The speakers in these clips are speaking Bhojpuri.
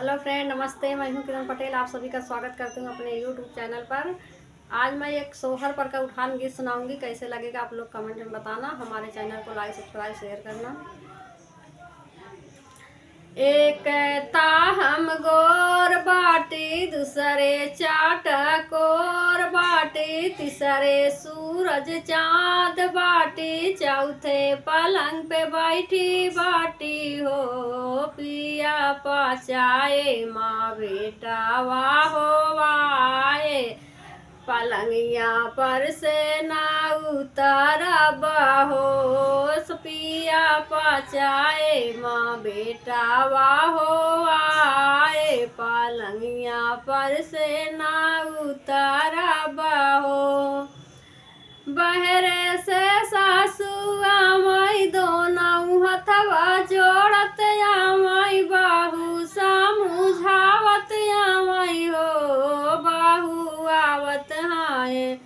हेलो फ्रेंड, नमस्ते। मैं हूं किरण पटेल। आप सभी का स्वागत करती हूं अपने यूट्यूब चैनल पर। आज मैं एक सोहर पर का उठान गीत सुनाऊंगी। कैसे लगेगा आप लोग कमेंट में बताना। हमारे चैनल को लाइक, सब्सक्राइब, शेयर करना। एक ताहम गोर बाटी, दूसरे चाटकोर बाटी, तीसरे सूरज चांद बाटी, चौथे पलंग पे बैठी बाटी हो। पिया पचाए माँ बेटा वाहो वाए, पलंगिया पर से ना उतारा बहो। पिया पचाए माँ बेटा वाहो आए, पलंगिया पर से ना उतारा बहो। बहरे से सासू आमाई, दोनों हथवा जोड़त आमाई, बाहू समझावत आमाई हो। बाहू आवत हाय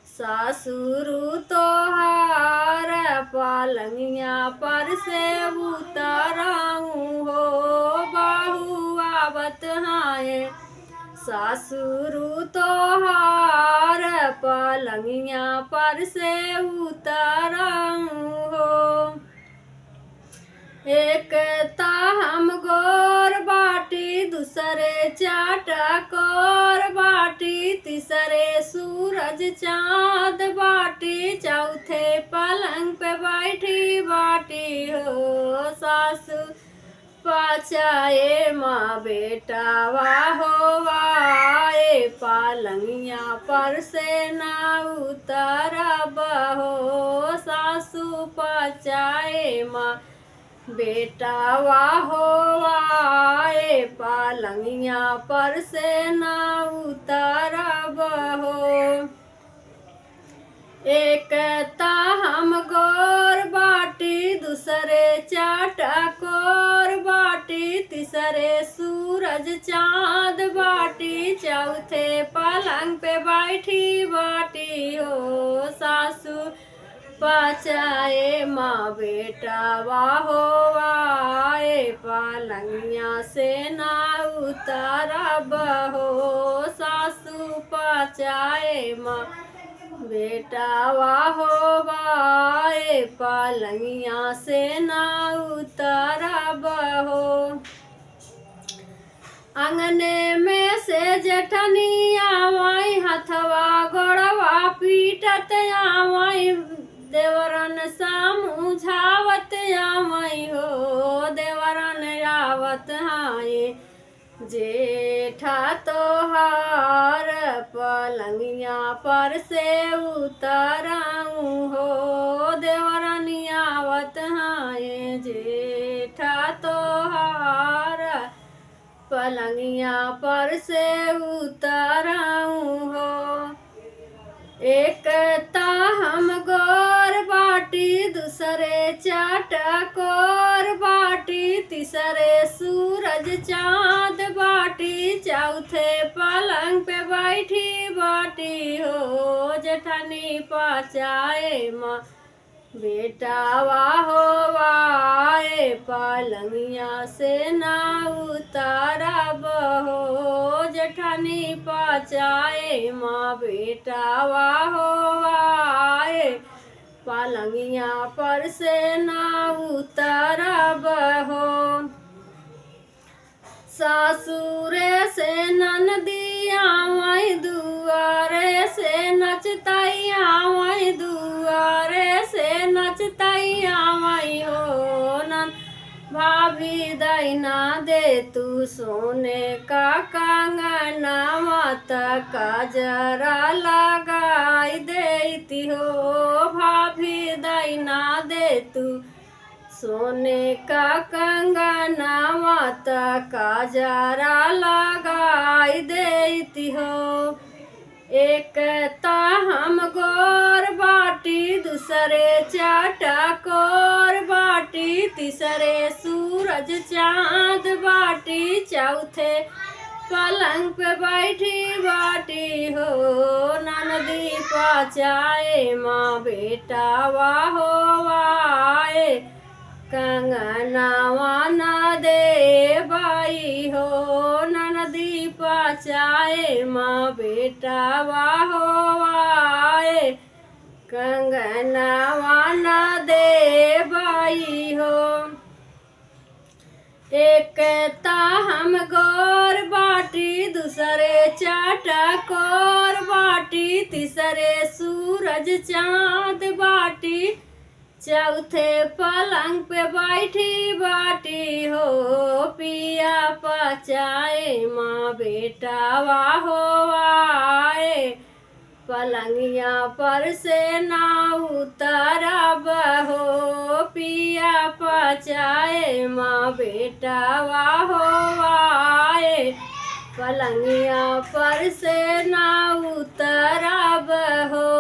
सासुरु तोहार, पलंगिया पर से उतराऊं हो। बाहू आवत हाय सासुरु तोहार, पलंगिया पर से उतराऊं हो। एक ताहम गोर बाटी, दूसरे चाटकोर बाटी, तीसरे सूरज चांद बाटी, चौथे पलंग पे बैठी बाटी हो। सासू पचाए माँ बेटा वाहो वाए, पलंगिया पर से ना उतारा बहो। सासू पचाए माँ बेटा वाहो वाए, पलंगिया पर से ना उतारा बहो। एक ताहम गोर बाटी, दूसरे चाटकोर बाटी, तीसरे सूरज चांद बाटी, चौथे पलंग पे बैठी बाटी हो। सासू पचाए माँ बेटा वाहो वाए, पलंगिया से ना उतारा बहो। सासू पचाए माँ बेटा वाहो वाए, पलंगिया से ना उतारा बहो। अंगने में से जेठनी आवाई, हथवा गोड़वा पीटत आवाई, देवरन समझावत आवाई हो। देवरन आवत हाय जेठा तोहार, पलंगिया पर से उतराऊं हो। देवरन आवत हाय जेठा तोहार, पलंगिया पर से उतराऊं हो। एक ताहम गोर बाटी, दूसरे चाटकोर बाटी, तीसरे सूरज चांद बाटी, चौथे पलंग पे बैठी बाटी हो। जेठानी पचाए माँ बेटा वाहो वाए, पलंगिया से ना उतारा बहो। जेठानी पचाए माँ बेटा वाहो वाए, पलंगिया पर से ना उतारा बहो। सासुरे से ननदी आवाई, दुआरे से नचताई आवाई, दुआरे से नचताई आवाई हो। नन भाभी दैना दे तू सोने का कंगना, माता का जरा लगाई देती हो। भाभी दैना दे तू सोने का कंगना, माता का जरा लगाई देती हो। एक ताहम गोर बाटी, दूसरे चाटकोर बाटी, तीसरे सूरज चांद बाटी, चौथे पलंग पे बैठी बाटी हो। ननदी पचाए माँ बेटा वाहो वाए, कंगना वाना दे बाई हो। पचाए माँ बेटा वाहो आए कंगनवा न दे बाई हो। एक ता हम गोर बाटी दूसरे चटकोर बाटी तीसरे सूरज चांद बाटी चौथे पलंग पे बैठी बाटी हो। पिया पचाए माँ बेटा वाहो आए पलंगिया पर से ना उतरब हो। पिया पचाए माँ बेटा वाहो आए पलंगिया पर से ना उतरब हो।